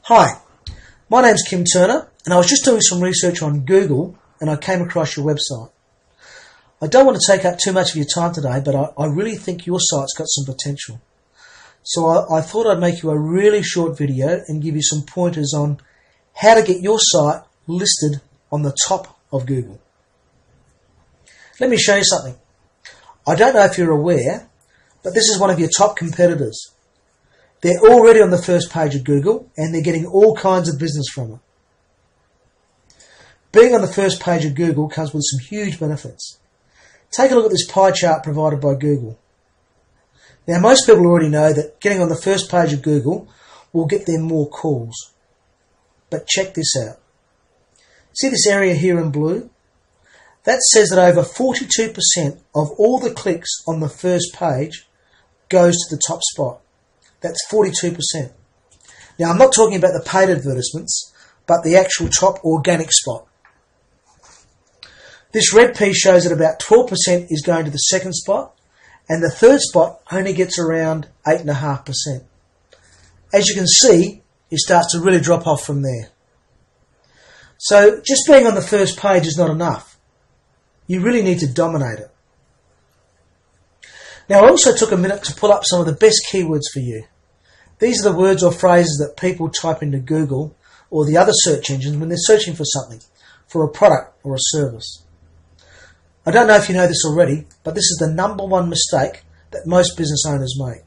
Hi, my name's Kim Turner and I was just doing some research on Google and I came across your website. I don't want to take up too much of your time today, but I really think your site's got some potential. So I thought I'd make you a really short video and give you some pointers on how to get your site listed on the top of Google. Let me show you something. I don't know if you're aware, but this is one of your top competitors. They're already on the first page of Google and they're getting all kinds of business from it. Being on the first page of Google comes with some huge benefits. Take a look at this pie chart provided by Google. Now, most people already know that getting on the first page of Google will get them more calls. But check this out. See this area here in blue? That says that over 42% of all the clicks on the first page goes to the top spot. That's 42%. Now, I'm not talking about the paid advertisements, but the actual top organic spot. This red piece shows that about 12% is going to the second spot, and the third spot only gets around 8.5%. As you can see, it starts to really drop off from there. So just being on the first page is not enough. You really need to dominate it. Now, I also took a minute to pull up some of the best keywords for you. These are the words or phrases that people type into Google or the other search engines when they're searching for something, for a product or a service. I don't know if you know this already, but this is the number one mistake that most business owners make.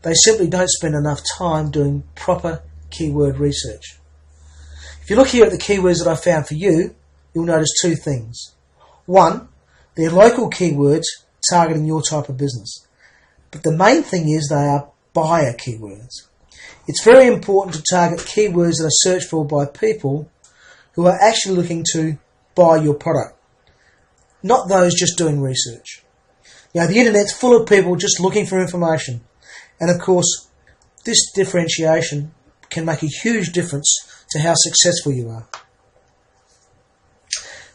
They simply don't spend enough time doing proper keyword research. If you look here at the keywords that I found for you, you'll notice two things. One, they're local keywords targeting your type of business. But the main thing is they are buyer keywords. It's very important to target keywords that are searched for by people who are actually looking to buy your product, not those just doing research. Now, the internet's full of people just looking for information. And of course, this differentiation can make a huge difference to how successful you are.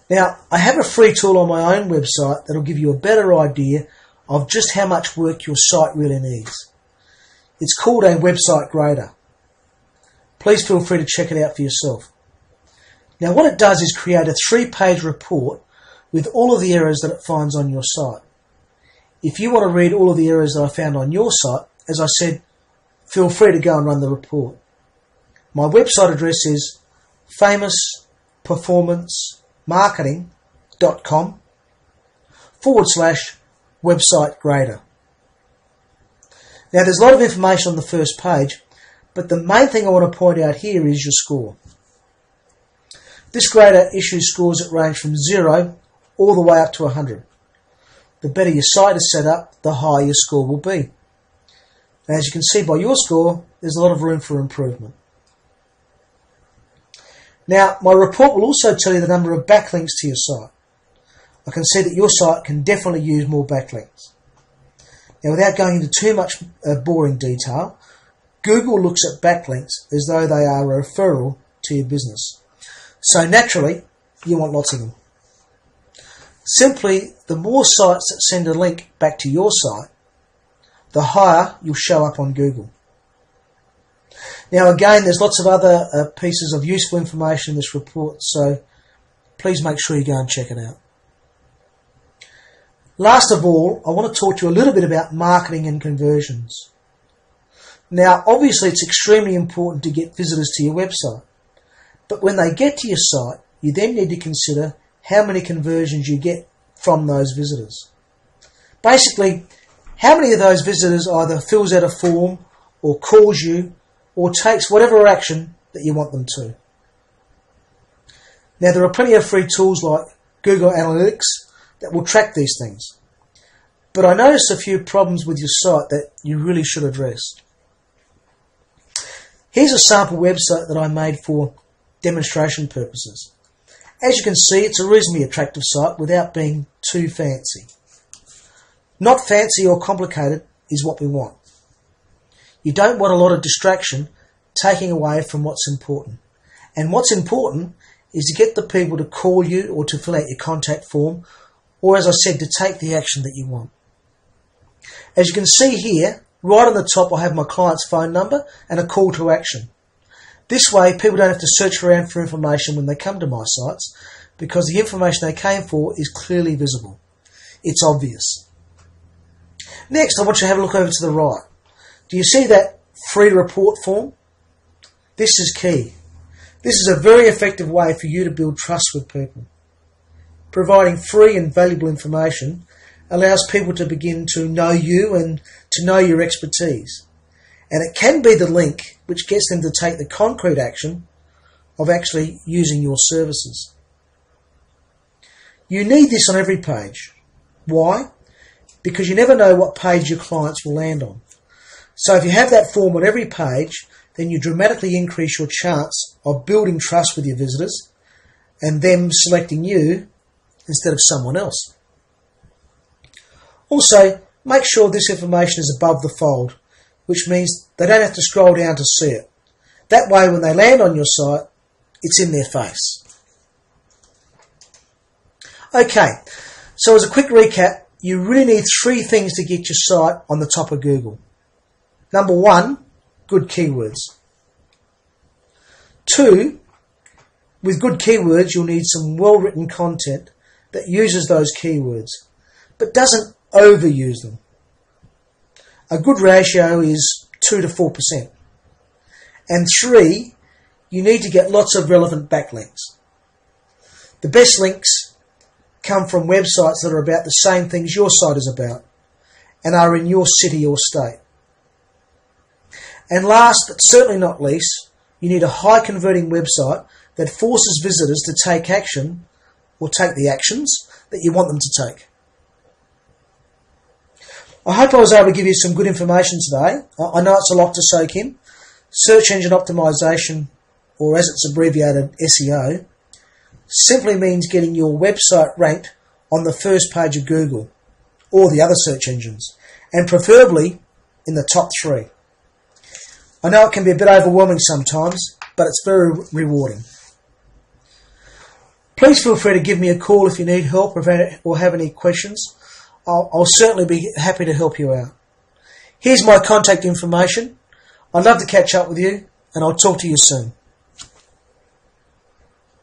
Now, I have a free tool on my own website that will give you a better idea of just how much work your site really needs. It's called a website grader. Please feel free to check it out for yourself. Now, what it does is create a 3-page report with all of the errors that it finds on your site. If you want to read all of the errors that I found on your site, as I said, feel free to go and run the report. My website address is famousperformancemarketing.com/website grader. Now, there's a lot of information on the first page, but the main thing I want to point out here is your score. This grader issues scores that range from 0 all the way up to 100. The better your site is set up, the higher your score will be. Now, as you can see by your score, there's a lot of room for improvement. Now, my report will also tell you the number of backlinks to your site. I can see that your site can definitely use more backlinks. Now, without going into too much boring detail, Google looks at backlinks as though they are a referral to your business. So naturally, you want lots of them. Simply, the more sites that send a link back to your site, the higher you'll show up on Google. Now, again, there's lots of other pieces of useful information in this report, so please make sure you go and check it out. Last of all, I want to talk to you a little bit about marketing and conversions. Now, obviously, it's extremely important to get visitors to your website. But when they get to your site, you then need to consider how many conversions you get from those visitors. Basically, how many of those visitors either fills out a form or calls you or takes whatever action that you want them to. Now, there are plenty of free tools like Google Analytics that will track these things. But I noticed a few problems with your site that you really should address. Here's a sample website that I made for demonstration purposes. As you can see, it's a reasonably attractive site without being too fancy. Not fancy or complicated is what we want. You don't want a lot of distraction taking away from what's important. And what's important is to get the people to call you or to fill out your contact form, or as I said, to take the action that you want. As you can see here, right on the top I have my client's phone number and a call to action. This way, people don't have to search around for information when they come to my sites, because the information they came for is clearly visible. It's obvious. Next, I want you to have a look over to the right. Do you see that free report form? This is key. This is a very effective way for you to build trust with people. Providing free and valuable information allows people to begin to know you and to know your expertise. And it can be the link which gets them to take the concrete action of actually using your services. You need this on every page. Why? Because you never know what page your clients will land on. So if you have that form on every page, then you dramatically increase your chance of building trust with your visitors and them selecting you instead of someone else. Also, make sure this information is above the fold, which means they don't have to scroll down to see it. That way, when they land on your site, it's in their face. Okay, so as a quick recap, you really need 3 things to get your site on the top of Google. Number 1, good keywords. 2, with good keywords, you'll need some well-written content that uses those keywords, but doesn't overuse them. A good ratio is 2 to 4%. And 3, you need to get lots of relevant backlinks. The best links come from websites that are about the same things your site is about and are in your city or state. And last but certainly not least, you need a high converting website that forces visitors to take action or take the actions that you want them to take. I hope I was able to give you some good information today. I know it's a lot to soak in. Search engine optimization, or as it's abbreviated, SEO, simply means getting your website ranked on the first page of Google or the other search engines, and preferably in the top 3. I know it can be a bit overwhelming sometimes, but it's very rewarding. Please feel free to give me a call if you need help or have any questions. I'll certainly be happy to help you out. Here's my contact information. I'd love to catch up with you, and I'll talk to you soon.